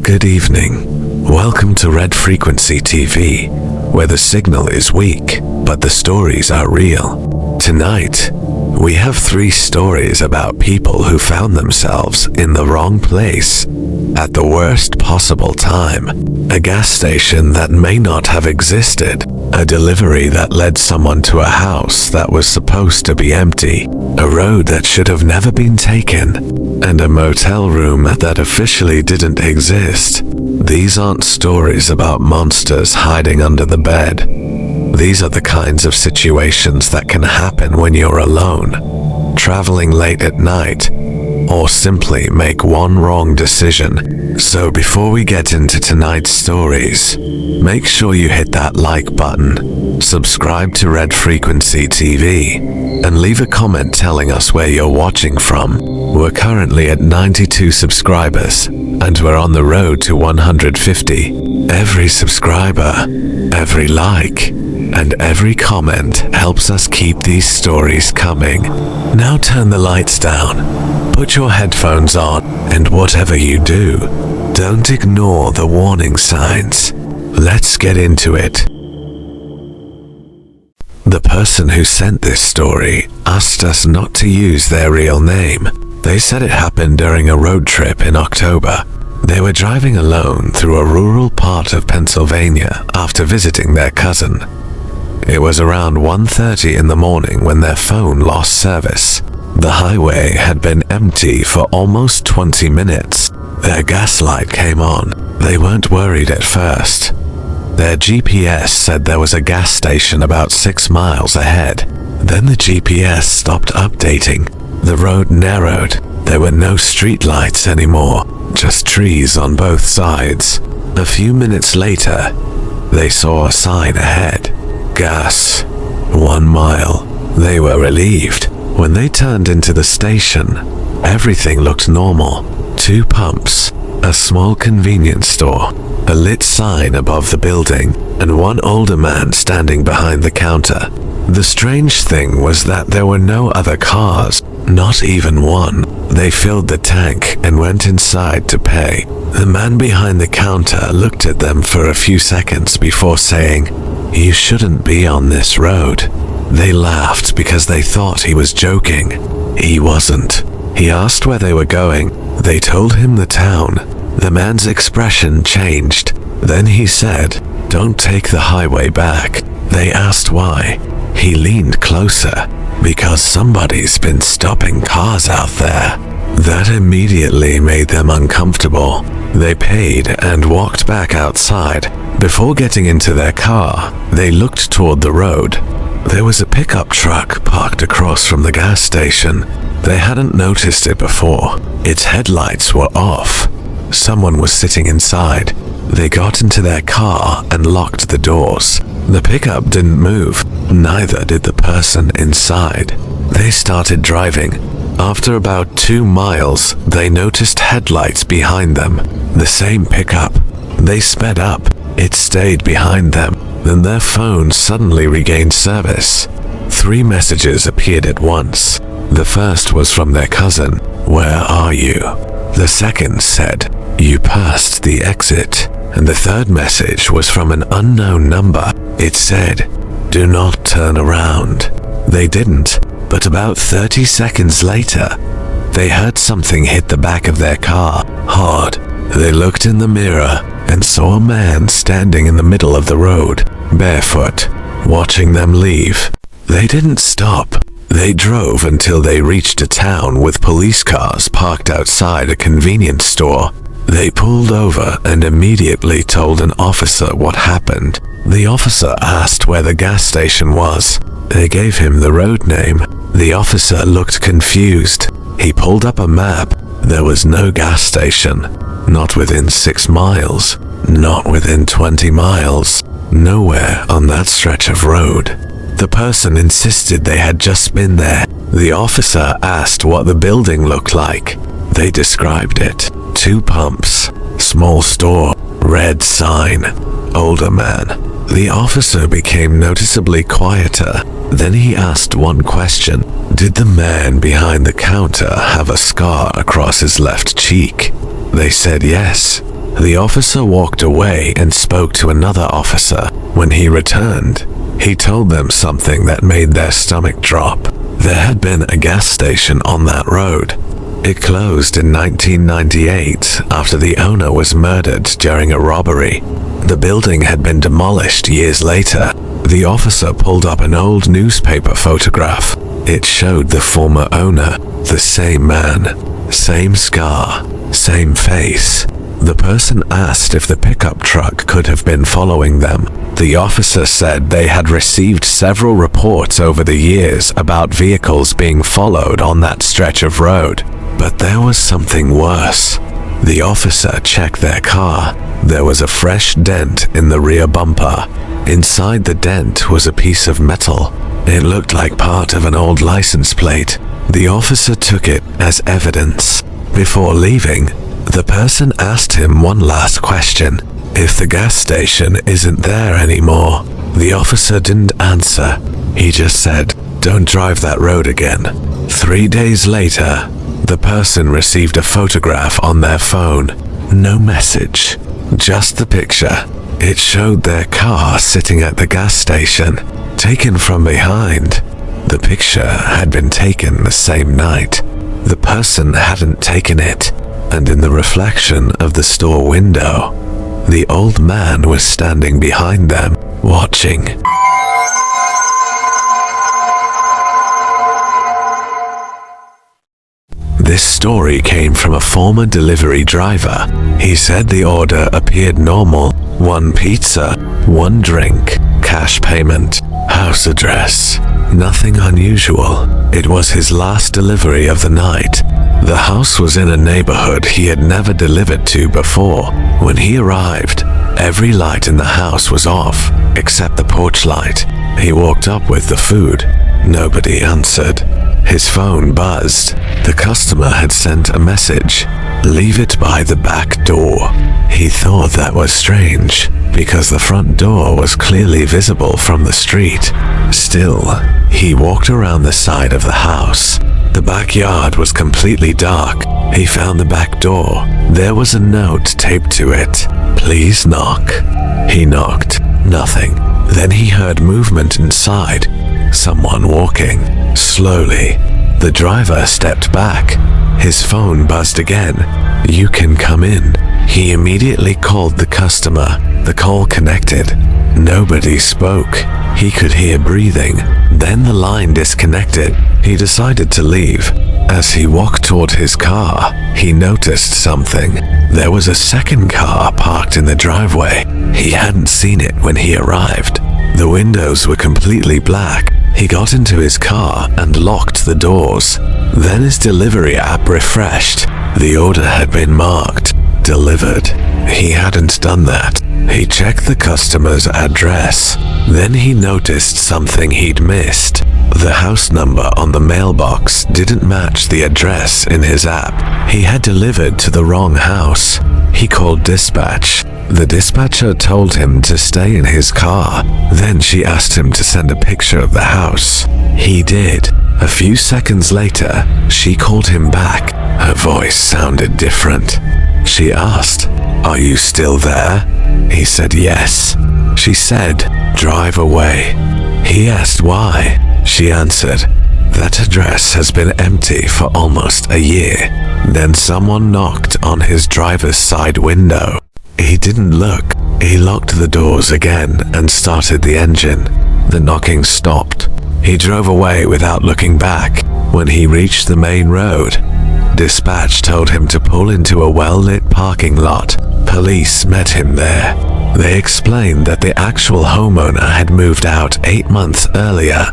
Good evening. Welcome to Red Frequency TV, where the signal is weak, but the stories are real. Tonight, we have 3 stories about people who found themselves in the wrong place at the worst possible time. A gas station that may not have existed, a delivery that led someone to a house that was supposed to be empty, a road that should have never been taken, and a motel room that officially didn't exist. These aren't stories about monsters hiding under the bed. These are the kinds of situations that can happen when you're alone, traveling late at night, or simply make one wrong decision. So before we get into tonight's stories, make sure you hit that like button, subscribe to Red Frequency TV, and leave a comment telling us where you're watching from. We're currently at 92 subscribers, and we're on the road to 150. Every subscriber, every like, and every comment helps us keep these stories coming. Now turn the lights down, put your headphones on, and whatever you do, don't ignore the warning signs. Let's get into it. The person who sent this story asked us not to use their real name. They said it happened during a road trip in October. They were driving alone through a rural part of Pennsylvania after visiting their cousin. It was around 1:30 in the morning when their phone lost service. The highway had been empty for almost 20 minutes. Their gas light came on. They weren't worried at first. Their GPS said there was a gas station about 6 miles ahead. Then the GPS stopped updating. The road narrowed. There were no street lights anymore, just trees on both sides. A few minutes later, they saw a sign ahead. Gas. 1 mile. They were relieved. When they turned into the station, everything looked normal. 2 pumps, a small convenience store, a lit sign above the building, and one older man standing behind the counter. The strange thing was that there were no other cars, not even one. They filled the tank and went inside to pay. The man behind the counter looked at them for a few seconds before saying, "You shouldn't be on this road." They laughed because they thought he was joking. He wasn't. He asked where they were going. They told him the town. The man's expression changed. Then he said, "Don't take the highway back." They asked why. He leaned closer. "Because somebody's been stopping cars out there." That immediately made them uncomfortable. They paid and walked back outside. Before getting into their car, they looked toward the road. There was a pickup truck parked across from the gas station. They hadn't noticed it before. Its headlights were off. Someone was sitting inside. They got into their car and locked the doors. The pickup didn't move, neither did the person inside. They started driving. After about 2 miles, they noticed headlights behind them. The same pickup. They sped up. It stayed behind them. Then their phone suddenly regained service. 3 messages appeared at once. The first was from their cousin. "Where are you?" The second said, "You passed the exit." And the third message was from an unknown number. It said, "Do not turn around." They didn't, but about 30 seconds later, they heard something hit the back of their car, hard. They looked in the mirror and saw a man standing in the middle of the road, barefoot, watching them leave. They didn't stop. They drove until they reached a town with police cars parked outside a convenience store. They pulled over and immediately told an officer what happened. The officer asked where the gas station was. They gave him the road name. The officer looked confused. He pulled up a map. There was no gas station. Not within 6 miles. Not within 20 miles. Nowhere on that stretch of road. The person insisted they had just been there. The officer asked what the building looked like. They described it. 2 pumps, small store, red sign, older man. The officer became noticeably quieter. Then he asked one question. Did the man behind the counter have a scar across his left cheek? They said yes. The officer walked away and spoke to another officer. When he returned, he told them something that made their stomach drop. There had been a gas station on that road. It closed in 1998 after the owner was murdered during a robbery. The building had been demolished years later. The officer pulled up an old newspaper photograph. It showed the former owner, the same man, same scar, same face. The person asked if the pickup truck could have been following them. The officer said they had received several reports over the years about vehicles being followed on that stretch of road. But there was something worse. The officer checked their car. There was a fresh dent in the rear bumper. Inside the dent was a piece of metal. It looked like part of an old license plate. The officer took it as evidence. Before leaving, the person asked him one last question. If the gas station isn't there anymore, the officer didn't answer. He just said, "Don't drive that road again." 3 days later, the person received a photograph on their phone. No message, just the picture. It showed their car sitting at the gas station, taken from behind. The picture had been taken the same night. The person hadn't taken it, and in the reflection of the store window, the old man was standing behind them, watching. This story came from a former delivery driver. He said the order appeared normal. 1 pizza, 1 drink, cash payment, house address. Nothing unusual. It was his last delivery of the night. The house was in a neighborhood he had never delivered to before. When he arrived, every light in the house was off, except the porch light. He walked up with the food. Nobody answered. His phone buzzed. The customer had sent a message. "Leave it by the back door." He thought that was strange, because the front door was clearly visible from the street. Still, he walked around the side of the house. The backyard was completely dark. He found the back door. There was a note taped to it. "Please knock." He knocked. Nothing. Then he heard movement inside. Someone walking. Slowly. The driver stepped back. His phone buzzed again. "You can come in." He immediately called the customer. The call connected. Nobody spoke. He could hear breathing. Then the line disconnected. He decided to leave. As he walked toward his car, he noticed something. There was a second car parked in the driveway. He hadn't seen it when he arrived. The windows were completely black. He got into his car and locked the doors. Then his delivery app refreshed. The order had been marked delivered. He hadn't done that. He checked the customer's address. Then he noticed something he'd missed. The house number on the mailbox didn't match the address in his app. He had delivered to the wrong house. He called dispatch. The dispatcher told him to stay in his car. Then she asked him to send a picture of the house. He did. A few seconds later, she called him back. Her voice sounded different. She asked, "Are you still there?" He said yes. She said, "Drive away." He asked why. She answered, "That address has been empty for almost a year." Then someone knocked on his driver's side window. He didn't look. He locked the doors again and started the engine. The knocking stopped. He drove away without looking back. When he reached the main road, dispatch told him to pull into a well-lit parking lot. Police met him there. They explained that the actual homeowner had moved out 8 months earlier.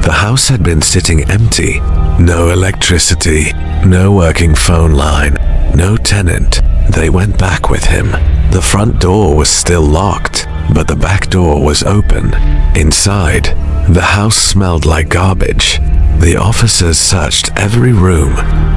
The house had been sitting empty. No electricity, no working phone line, no tenant. They went back with him. The front door was still locked, but the back door was open. Inside, the house smelled like garbage. The officers searched every room.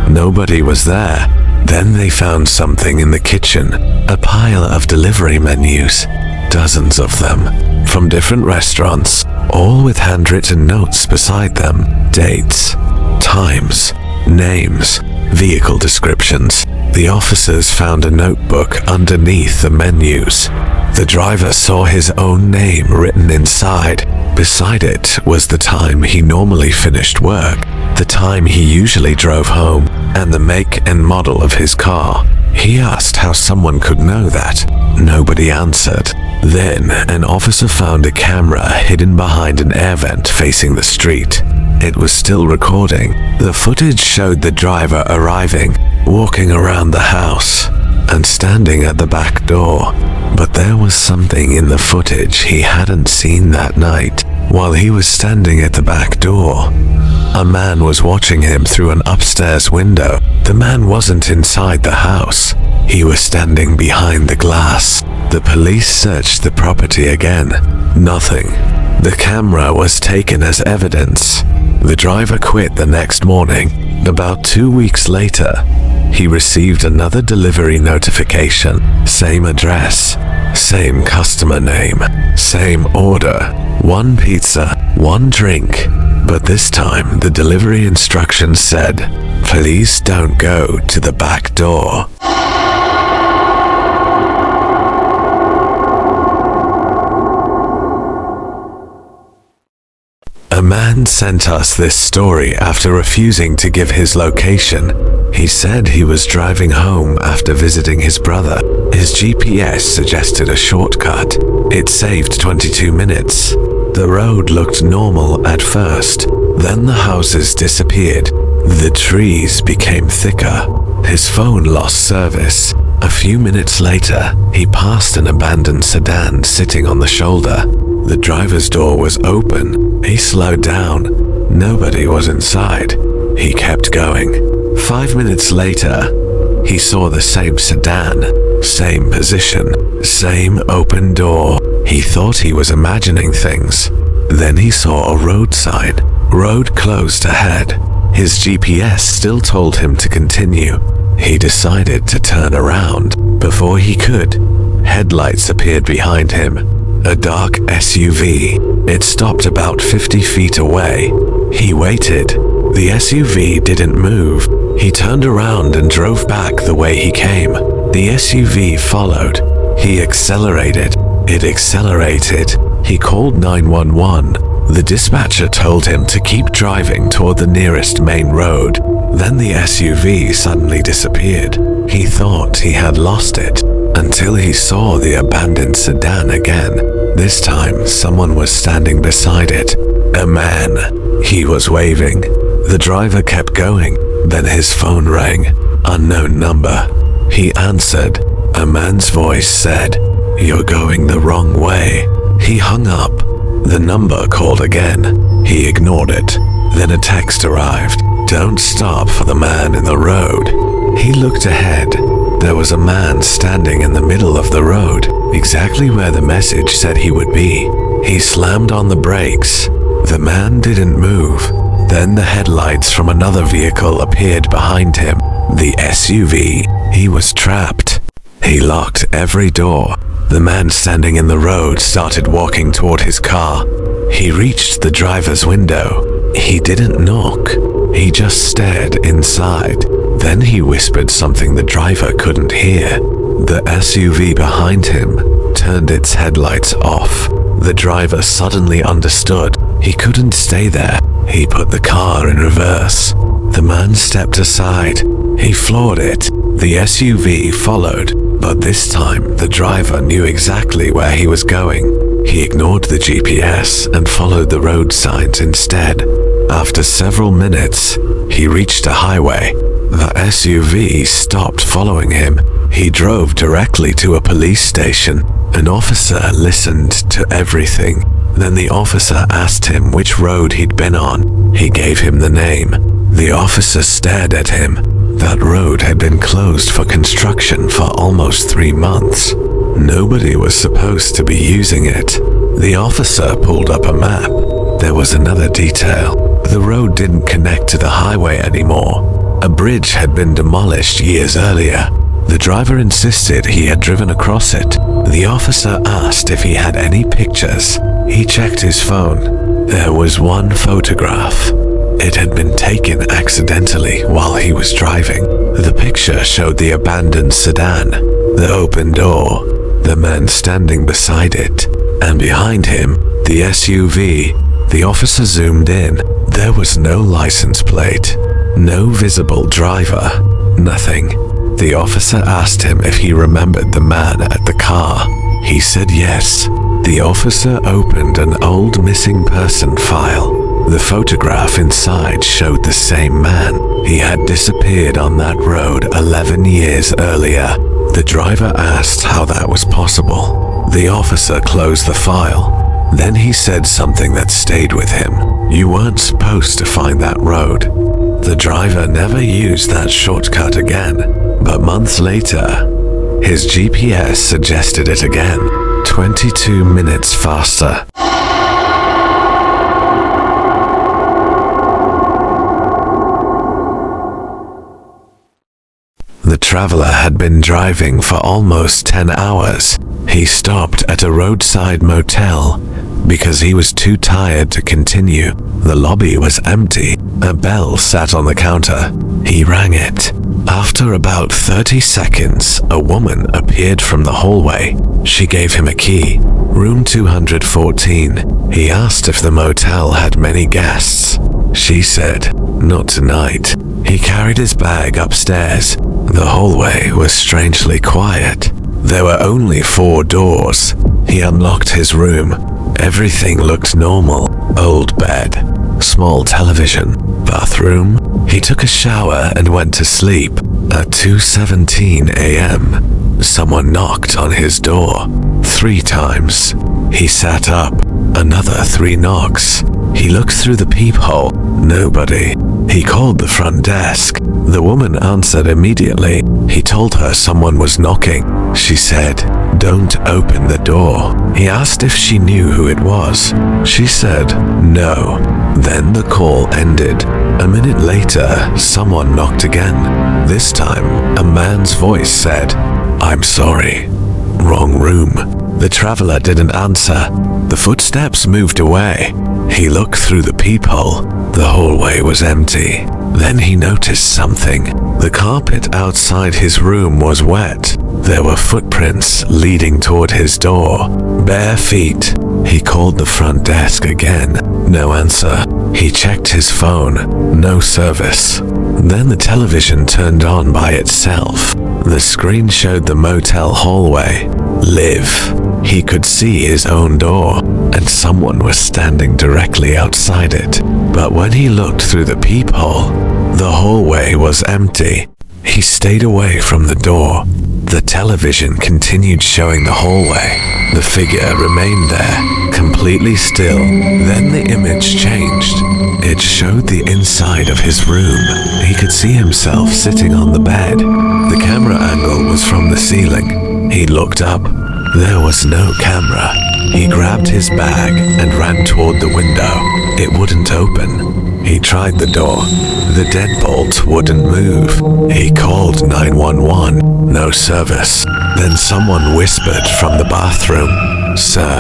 Nobody was there. Then they found something in the kitchen, a pile of delivery menus, dozens of them, from different restaurants, all with handwritten notes beside them, dates, times, names. vehicle descriptions. The officers found a notebook underneath the menus. The driver saw his own name written inside. Beside it was the time he normally finished work, the time he usually drove home, and the make and model of his car. He asked how someone could know that. Nobody answered. Then, an officer found a camera hidden behind an air vent facing the street. It was still recording. The footage showed the driver arriving, walking around the house, and standing at the back door. But there was something in the footage he hadn't seen that night. While he was standing at the back door, a man was watching him through an upstairs window. The man wasn't inside the house. He was standing behind the glass. The police searched the property again. Nothing. The camera was taken as evidence. The driver quit the next morning. About 2 weeks later, he received another delivery notification. Same address, same customer name, same order. 1 pizza, 1 drink. But this time, the delivery instructions said, "Please don't go to the back door." A man sent us this story after refusing to give his location. He said he was driving home after visiting his brother. His GPS suggested a shortcut. It saved 22 minutes. The road looked normal at first. Then the houses disappeared. The trees became thicker. His phone lost service. A few minutes later, he passed an abandoned sedan sitting on the shoulder. The driver's door was open. He slowed down. Nobody was inside. He kept going. 5 minutes later, he saw the same sedan, same position, same open door. He thought he was imagining things. Then he saw a road sign. Road closed ahead. His GPS still told him to continue. He decided to turn around. Before he could, headlights appeared behind him. A dark SUV. It stopped about 50 feet away. He waited. The SUV didn't move. He turned around and drove back the way he came. The SUV followed. He accelerated. It accelerated. He called 911. The dispatcher told him to keep driving toward the nearest main road. Then the SUV suddenly disappeared. He thought he had lost it until he saw the abandoned sedan again. This time, someone was standing beside it. A man. He was waving. The driver kept going. Then his phone rang. Unknown number. He answered. A man's voice said, "You're going the wrong way." He hung up. The number called again. He ignored it. Then a text arrived. "Don't stop for the man in the road." He looked ahead. There was a man standing in the middle of the road, exactly where the message said he would be. He slammed on the brakes. The man didn't move. Then the headlights from another vehicle appeared behind him. The SUV. He was trapped. He locked every door. The man standing in the road started walking toward his car. He reached the driver's window. He didn't knock. He just stared inside. Then he whispered something the driver couldn't hear. The SUV behind him turned its headlights off. The driver suddenly understood. He couldn't stay there. He put the car in reverse. The man stepped aside. He floored it. The SUV followed, but this time the driver knew exactly where he was going. He ignored the GPS and followed the road signs instead. After several minutes, he reached a highway. The SUV stopped following him. He drove directly to a police station. An officer listened to everything. Then the officer asked him which road he'd been on. He gave him the name. The officer stared at him. That road had been closed for construction for almost 3 months. Nobody was supposed to be using it. The officer pulled up a map. There was another detail. The road didn't connect to the highway anymore. A bridge had been demolished years earlier. The driver insisted he had driven across it. The officer asked if he had any pictures. He checked his phone. There was one photograph. It had been taken accidentally while he was driving. The picture showed the abandoned sedan, the open door, the man standing beside it, and behind him, the SUV. The officer zoomed in. There was no license plate, no visible driver, nothing. The officer asked him if he remembered the man at the car. He said yes. The officer opened an old missing person file. The photograph inside showed the same man. He had disappeared on that road 11 years earlier. The driver asked how that was possible. The officer closed the file. Then he said something that stayed with him. You weren't supposed to find that road. The driver never used that shortcut again, but months later, his GPS suggested it again, 22 minutes faster. The traveler had been driving for almost 10 hours. He stopped at a roadside motel because he was too tired to continue. The lobby was empty. A bell sat on the counter. He rang it. After about 30 seconds, a woman appeared from the hallway. She gave him a key. Room 214. He asked if the motel had many guests. She said, not tonight. He carried his bag upstairs. The hallway was strangely quiet. There were only 4 doors. He unlocked his room. Everything looked normal. Old bed, small television, bathroom. He took a shower and went to sleep. At 2:17 a.m., someone knocked on his door 3 times. He sat up. Another 3 knocks. He looked through the peephole. Nobody. He called the front desk. The woman answered immediately. He told her someone was knocking. She said, "Don't open the door." He asked if she knew who it was. She said, "No." Then the call ended. A minute later, someone knocked again. This time, a man's voice said, "I'm sorry. Wrong room." The traveler didn't answer. The footsteps moved away. He looked through the peephole. The hallway was empty. Then he noticed something. The carpet outside his room was wet. There were footprints leading toward his door. Bare feet. He called the front desk again. No answer. He checked his phone. No service. Then the television turned on by itself. The screen showed the motel hallway. Live. He could see his own door, and someone was standing directly outside it. But when he looked through the peephole, the hallway was empty. He stayed away from the door. The television continued showing the hallway. The figure remained there, completely still. Then the image changed. It showed the inside of his room. He could see himself sitting on the bed. The camera angle was from the ceiling. He looked up. There was no camera. He grabbed his bag and ran toward the window. It wouldn't open. He tried the door. The deadbolt wouldn't move. He called 911. No service. Then someone whispered from the bathroom, "Sir."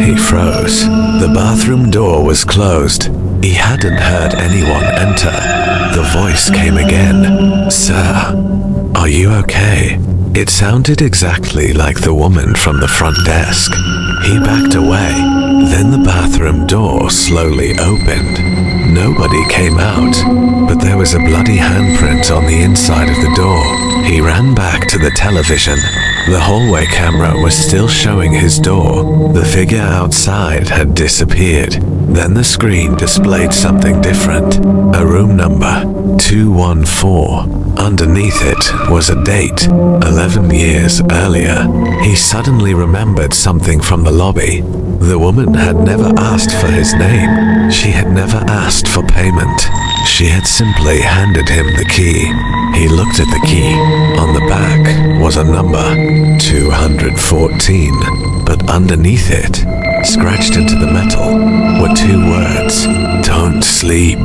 He froze. The bathroom door was closed. He hadn't heard anyone enter. The voice came again. "Sir, are you okay?" It sounded exactly like the woman from the front desk. He backed away. Then the bathroom door slowly opened. Nobody came out, but there was a bloody handprint on the inside of the door. He ran back to the television. The hallway camera was still showing his door. The figure outside had disappeared. Then the screen displayed something different. A room number, 214. Underneath it was a date, 11 years earlier. He suddenly remembered something from the lobby. The woman had never asked for his name. She had never asked for payment. She had simply handed him the key. He looked at the key. On the back was a number, 214. But underneath it, scratched into the metal, were 2 words, "Don't sleep."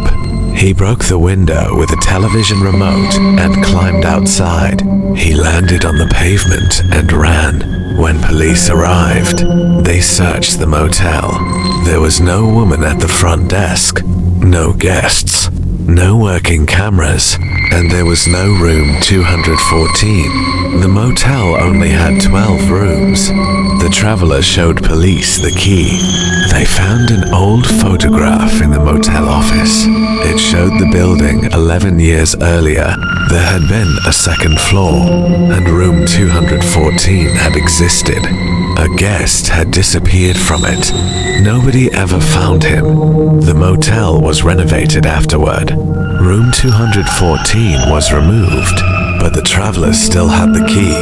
He broke the window with a television remote and climbed outside. He landed on the pavement and ran. When police arrived, they searched the motel. There was no woman at the front desk, no guests, no working cameras, and there was no room 214. The motel only had 12 rooms. The traveler showed police the key. They found an old photograph in the motel office. It showed the building 11 years earlier. There had been a second floor, and room 214 had existed. A guest had disappeared from it. Nobody ever found him. The motel was renovated afterward. Room 214 was removed, but the traveler still had the key.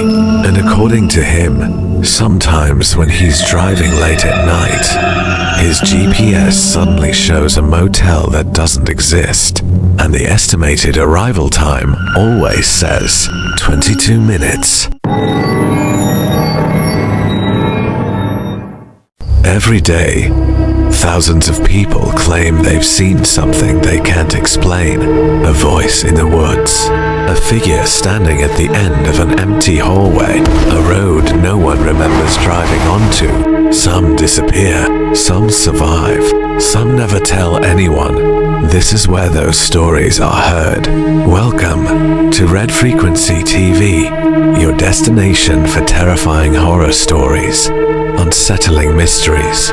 And according to him, sometimes when he's driving late at night, his GPS suddenly shows a motel that doesn't exist, and the estimated arrival time always says 22 minutes. Every day, thousands of people claim they've seen something they can't explain. A voice in the woods, a figure standing at the end of an empty hallway, a road no one remembers driving onto. Some disappear, some survive, some never tell anyone. This is where those stories are heard. Welcome to Red Frequency TV, your destination for terrifying horror stories, unsettling mysteries,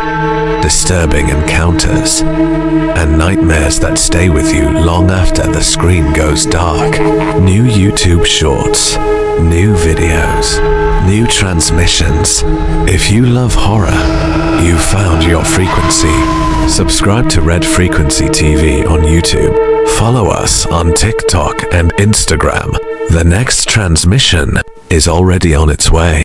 disturbing encounters, and nightmares that stay with you long after the screen goes dark. New YouTube shorts, new videos, new transmissions. If you love horror, you found your frequency. Subscribe to Red Frequency TV on YouTube. Follow us on TikTok and Instagram. The next transmission is already on its way.